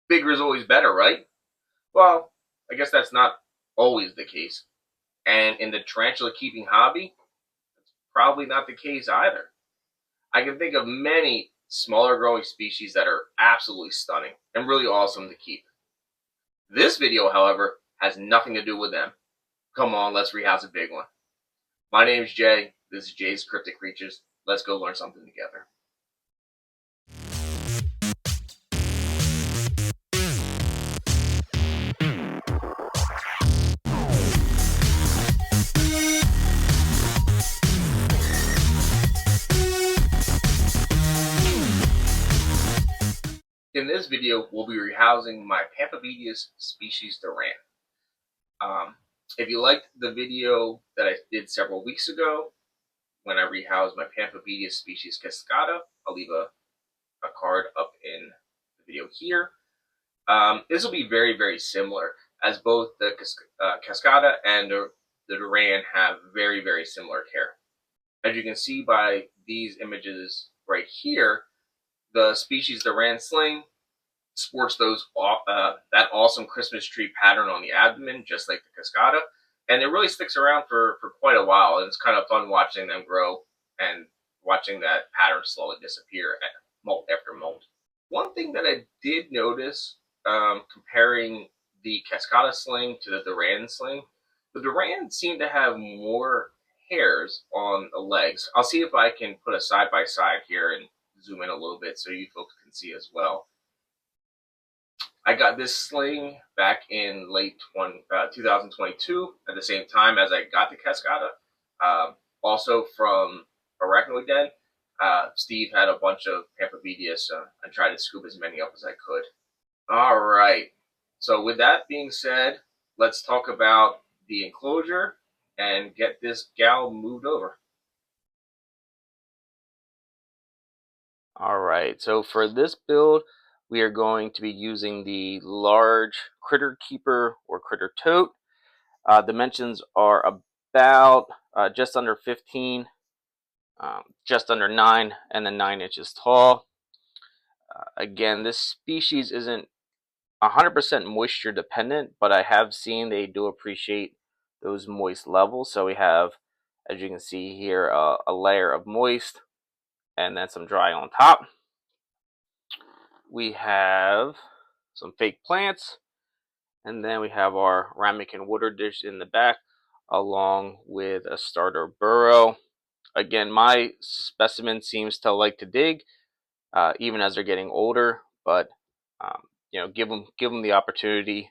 Bigger is always better, right? Well, I guess that's not always the case. And in the tarantula keeping hobby, probably not the case either. I can think of many smaller growing species that are absolutely stunning and really awesome to keep. This video, however, has nothing to do with them. Come on, let's rehouse a big one. My name is Jay. This is Jay's Cryptic Creatures. Let's go learn something together. In this video, we'll be rehousing my Pamphobeteus species Duran. If you liked the video that I did several weeks ago, when I rehoused my Pamphobeteus species Cascada, I'll leave a card up in the video here. This will be very, very similar, as both the Cascada and the Duran have very, very similar care. As you can see by these images right here, the species Duran sling sports that awesome Christmas tree pattern on the abdomen, just like the Cascada, and it really sticks around for quite a while, and it's kind of fun watching them grow and watching that pattern slowly disappear molt after molt. One thing that I did notice comparing the Cascada sling to the Duran sling, the Duran seemed to have more hairs on the legs. I'll see if I can put a side by side here and zoom in a little bit so you folks can see as well. I got this sling back in late 2022 at the same time as I got the Cascada. Also from Arachnoid Den, Steve had a bunch of Pamphobeteus and tried to scoop as many up as I could. All right. So with that being said, let's talk about the enclosure and get this gal moved over. All right. So for this build, we are going to be using the large critter keeper or critter tote. Dimensions are about just under 15, just under 9, and then 9 inches tall. Again, this species isn't 100% moisture dependent, but I have seen they do appreciate those moist levels. So we have, as you can see here, a layer of moist and then some dry on top. We have some fake plants, and then we have our ramekin water dish in the back, along with a starter burrow. Again, my specimen seems to like to dig, even as they're getting older. But you know, give them the opportunity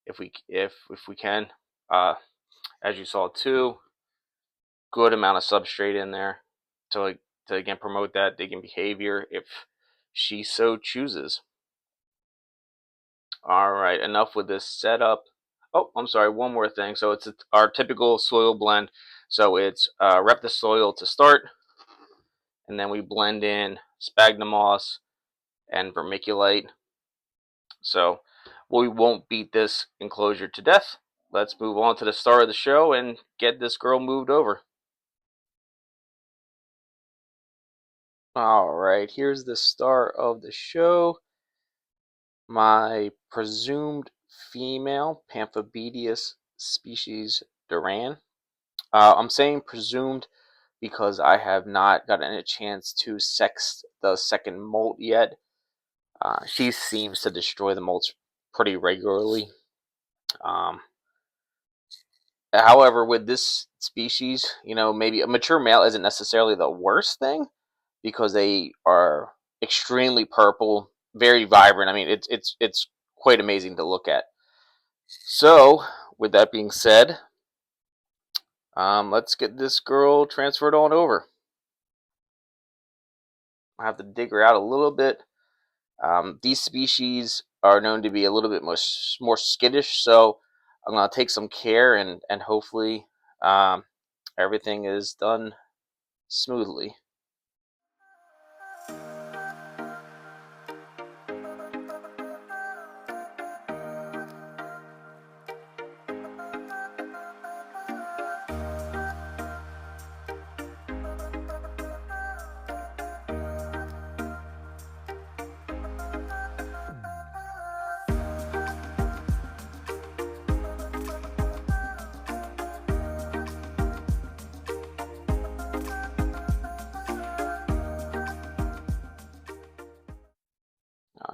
if we can. As you saw too, good amount of substrate in there to again promote that digging behavior if she so chooses. All right, enough with this setup. Oh, I'm sorry, one more thing. So it's our typical soil blend. So it's rep the soil to start, and then we blend in sphagnum moss and vermiculite. So we won't beat this enclosure to death. Let's move on to the star of the show and get this girl moved over. All right, here's the star of the show. My presumed female Pamphobeteus species Duran. I'm saying presumed because I have not gotten a chance to sex the second molt yet. She seems to destroy the molts pretty regularly. However, with this species, you know, maybe a mature male isn't necessarily the worst thing because they are extremely purple, very vibrant. I mean, it's quite amazing to look at. So, with that being said, let's get this girl transferred on over. I have to dig her out a little bit. These species are known to be a little bit more skittish, so I'm going to take some care and hopefully everything is done smoothly.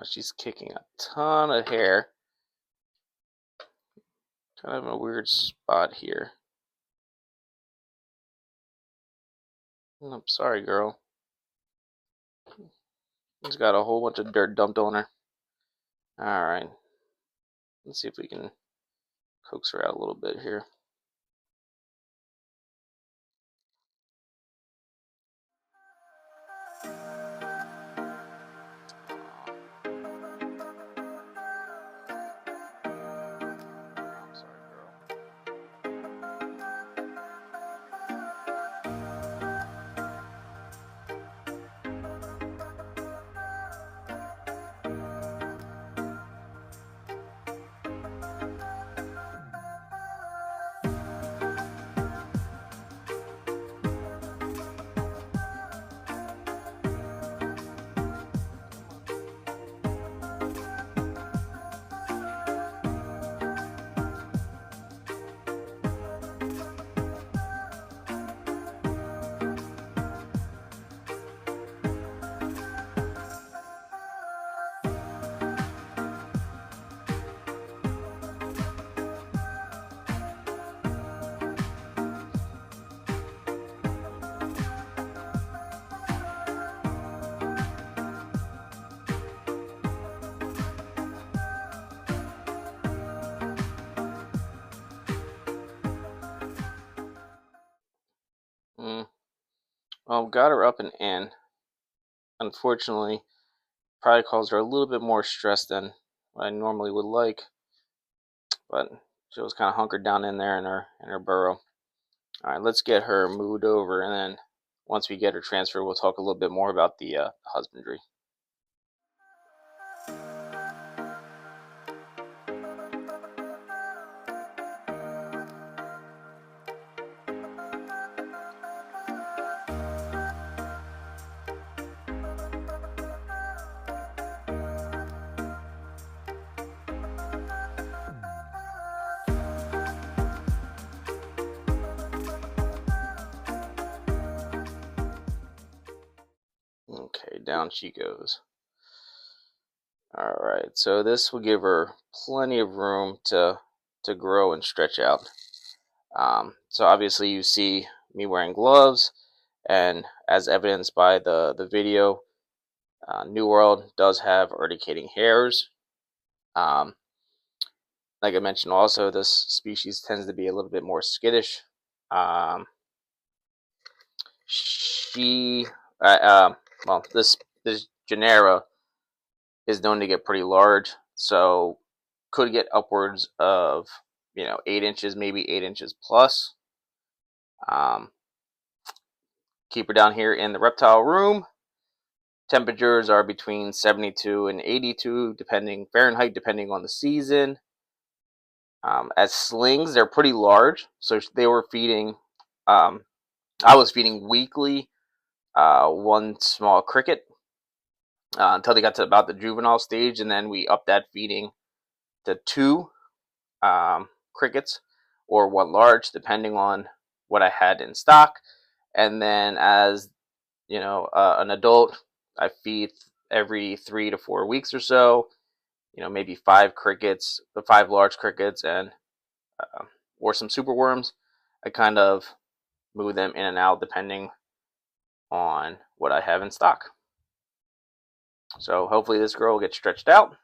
She's kicking a ton of hair. Kind of in a weird spot here. I'm sorry, girl. She's got a whole bunch of dirt dumped on her. Alright. Let's see if we can coax her out a little bit here. Well, got her up and in. Unfortunately, probably caused her a little bit more stress than what I normally would like. But she was kind of hunkered down in there in her burrow. All right, let's get her moved over, and then once we get her transferred, we'll talk a little bit more about the husbandry. Okay, down she goes. All right, so this will give her plenty of room to grow and stretch out. So obviously you see me wearing gloves, and as evidenced by the video, New World does have urticating hairs. Like I mentioned, also this species tends to be a little bit more skittish. Um, she, well, this genera is known to get pretty large, so could get upwards of 8 inches, maybe 8 inches plus. Keep her down here in the reptile room. Temperatures are between 72 and 82 depending Fahrenheit, depending on the season. As slings, they're pretty large, so they were feeding. I was feeding weekly, one small cricket until they got to about the juvenile stage, and then we upped that feeding to two crickets or one large, depending on what I had in stock. And then, as an adult, I feed every 3 to 4 weeks or so. Maybe 5 crickets, the 5 large crickets, and or some superworms. I kind of move them in and out depending on what I have in stock. So hopefully this girl will get stretched out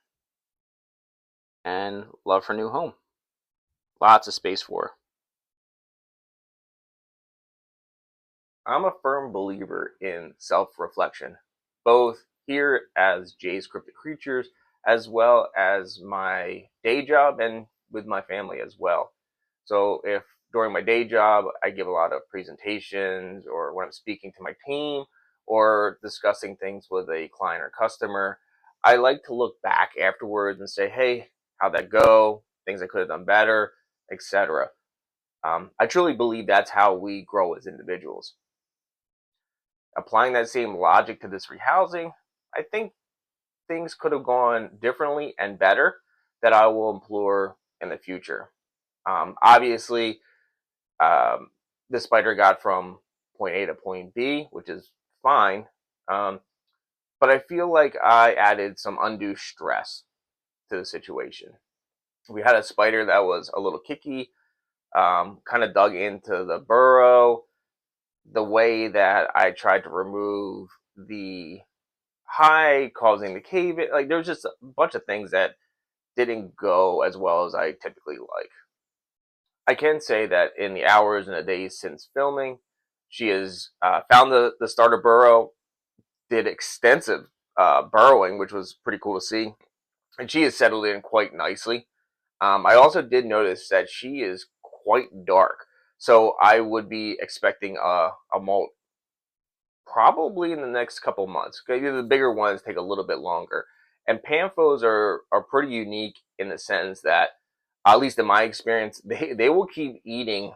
and love her new home. Lots of space for her. I'm a firm believer in self-reflection, both here as Jay's Cryptic Creatures, as well as my day job and with my family as well. So if during my day job I give a lot of presentations, or when I'm speaking to my team or discussing things with a client or customer, I like to look back afterwards and say, hey, how'd that go? Things I could have done better, etc. I truly believe that's how we grow as individuals. Applying that same logic to this rehousing, I think things could have gone differently and better that I will implore in the future. Obviously, the spider got from point A to point B, which is fine. but I feel like I added some undue stress to the situation. We had a spider that was a little kicky, kind of dug into the burrow. The way that I tried to remove the hide, causing the cave in, like there was just a bunch of things that didn't go as well as I typically like. I can say that in the hours and the days since filming, she has found the starter burrow, did extensive burrowing, which was pretty cool to see, and she has settled in quite nicely. I also did notice that she is quite dark, so I would be expecting a molt probably in the next couple months. Okay, the bigger ones take a little bit longer, and Pamphos are pretty unique in the sense that, at least in my experience, they will keep eating,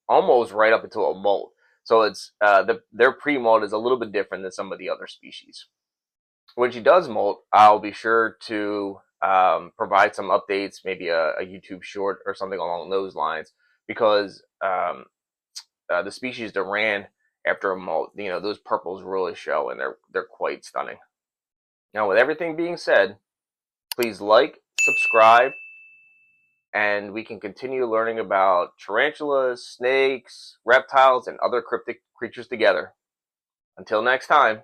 almost right up until a molt. So it's their pre molt is a little bit different than some of the other species. When she does molt, I'll be sure to provide some updates, maybe a YouTube short or something along those lines, because the species Duran, after a molt, those purples really show, and they're quite stunning. Now, with everything being said, please like, subscribe, and we can continue learning about tarantulas, snakes, reptiles, and other cryptic creatures together. Until next time.